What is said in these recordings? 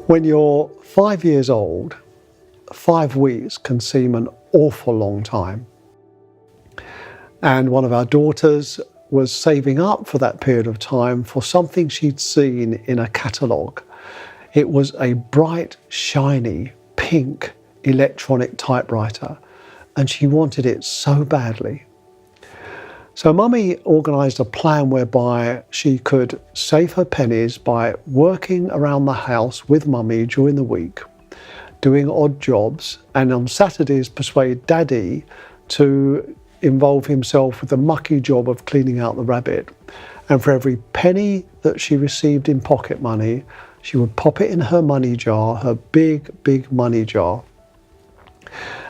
When you're 5 years old, 5 weeks can seem an awful long time. And one of our daughters was saving up for that period of time for something she'd seen in a catalogue. It was a bright, shiny, pink electronic typewriter, and she wanted it so badly. So Mummy organised a plan whereby she could save her pennies by working around the house with Mummy during the week, doing odd jobs, and on Saturdays persuade Daddy to involve himself with the mucky job of cleaning out the rabbit. And for every penny that she received in pocket money, she would pop it in her money jar, her big, big money jar.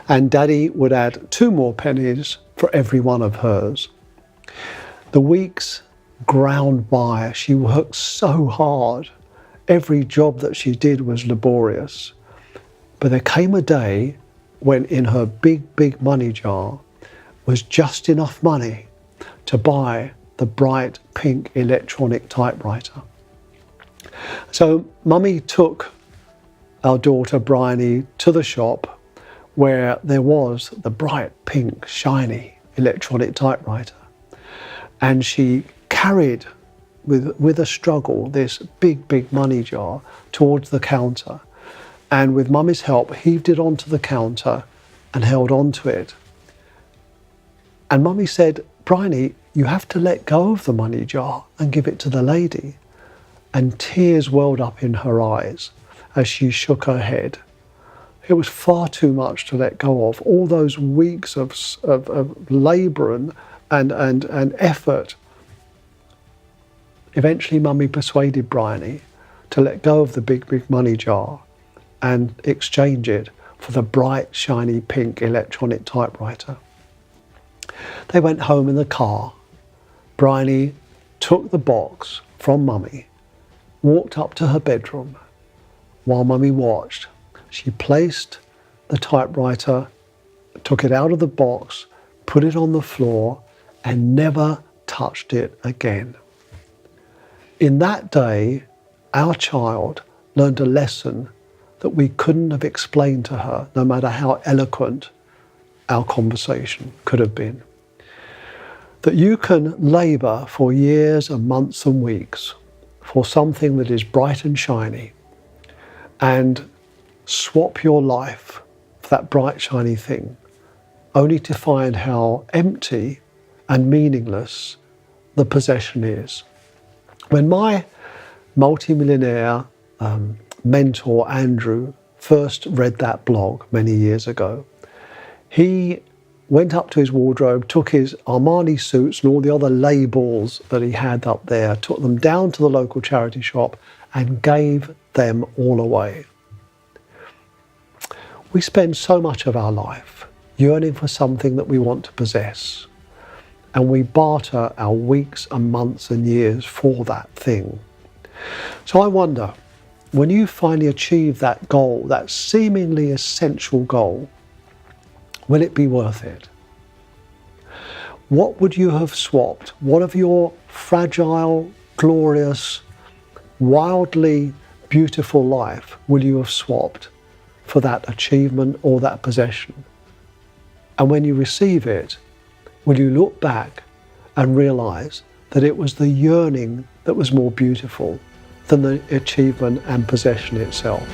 And Daddy would add 2 more pennies for every one of hers. The weeks ground by. She worked so hard. Every job that she did was laborious. But there came a day when in her big, big money jar was just enough money to buy the bright pink electronic typewriter. So Mummy took our daughter Bryony to the shop where there was the bright pink shiny electronic typewriter, and she carried with a struggle this big, big money jar towards the counter, and with Mummy's help heaved it onto the counter and held on to it. And Mummy said, "Bryony, you have to let go of the money jar and give it to the lady." And tears welled up in her eyes as she shook her head. It was far too much to let go of. All those weeks of labour and effort. Eventually Mummy persuaded Bryony to let go of the big, big money jar and exchange it for the bright, shiny pink electronic typewriter. They went home in the car. Bryony took the box from Mummy, walked up to her bedroom. While Mummy watched, she placed the typewriter, took it out of the box, put it on the floor, and never touched it again. In that day, our child learned a lesson that we couldn't have explained to her, no matter how eloquent our conversation could have been. That you can labour for years and months and weeks for something that is bright and shiny, and swap your life for that bright, shiny thing, only to find how empty and meaningless the possession is. When my multi-millionaire mentor, Andrew, first read that blog many years ago, he went up to his wardrobe, took his Armani suits and all the other labels that he had up there, took them down to the local charity shop and gave them all away. We spend so much of our life yearning for something that we want to possess, and we barter our weeks and months and years for that thing. So I wonder, when you finally achieve that goal, that seemingly essential goal, will it be worth it? What would you have swapped? What of your fragile, glorious, wildly beautiful life will you have swapped for that achievement or that possession? And when you receive it, will you look back and realize that it was the yearning that was more beautiful than the achievement and possession itself?